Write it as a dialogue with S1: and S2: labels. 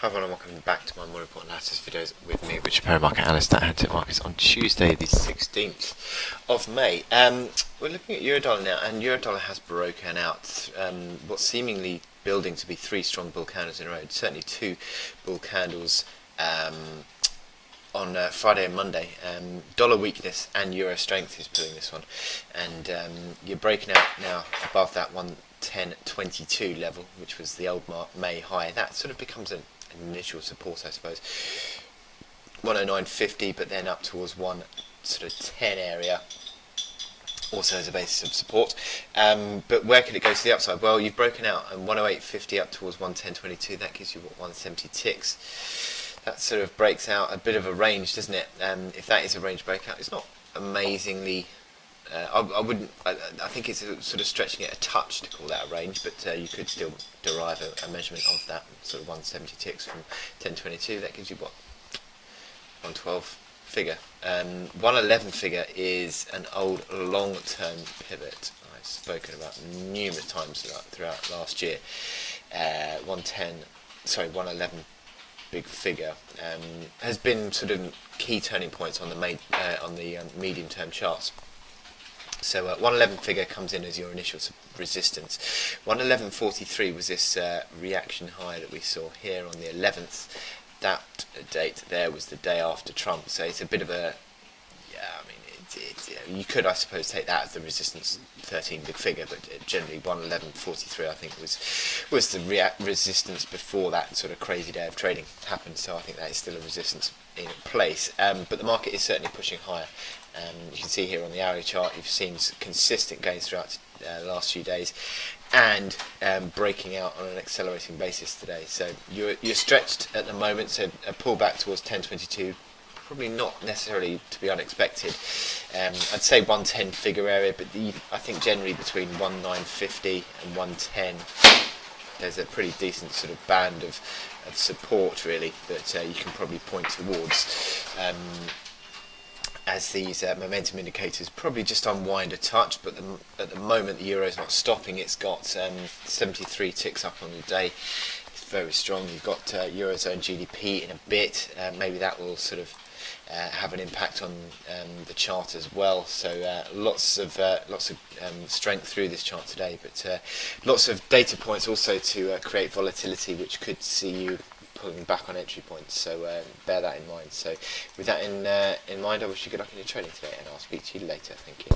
S1: Hi everyone, and welcome back to my more important analysis videos with me, Richard Perry, market analyst at Handtip Markets on Tuesday the 16th of May. We're looking at Eurodollar now, and Eurodollar has broken out what's seemingly building to be three strong bull candles in a row. Certainly two bull candles on Friday and Monday. Dollar weakness and euro strength is pulling this one, and you're breaking out now above that 110.22 level, which was the old May high. That sort of becomes an initial support, I suppose. 109.50, but then up towards 110 area, also as a basis of support. But where could it go to the upside? Well, you've broken out, and 108.50 up towards 110.22. That gives you what, 170 ticks. That sort of breaks out a bit of a range, doesn't it? If that is a range breakout, it's not amazingly. I wouldn't. I think it's sort of stretching it a touch to call that a range, but you could still derive a measurement of that sort of 170 ticks from 10.22. That gives you what, 112 figure. 111 figure is an old long-term pivot I've spoken about numerous times throughout last year. 111 big figure has been sort of key turning points on the medium-term charts. So 111 figure comes in as your initial resistance. 111.43 was this reaction high that we saw here on the 11th. That date there was the day after Trump. So it's a bit of a, you could, I suppose, take that as the resistance 13 big figure, but generally 111.43 I think was the resistance before that sort of crazy day of trading happened. So I think that is still a resistance in place. But the market is certainly pushing higher. You can see here on the hourly chart, you've seen consistent gains throughout the last few days, and breaking out on an accelerating basis today. So you're stretched at the moment. So a pullback towards 10.22. Probably not necessarily to be unexpected. I'd say 110 figure area, but I think generally between 1950 and 110, there's a pretty decent sort of band of support really that you can probably point towards. As these momentum indicators probably just unwind a touch, but at the moment the euro is not stopping. It's got 73 ticks up on the day. It's very strong. You've got Eurozone GDP in a bit. Maybe that will sort of have an impact on the chart as well. So lots of strength through this chart today, but lots of data points also to create volatility, which could see you pulling back on entry points. So bear that in mind. So with that in mind, I wish you good luck in your trading today, and I'll speak to you later. Thank you.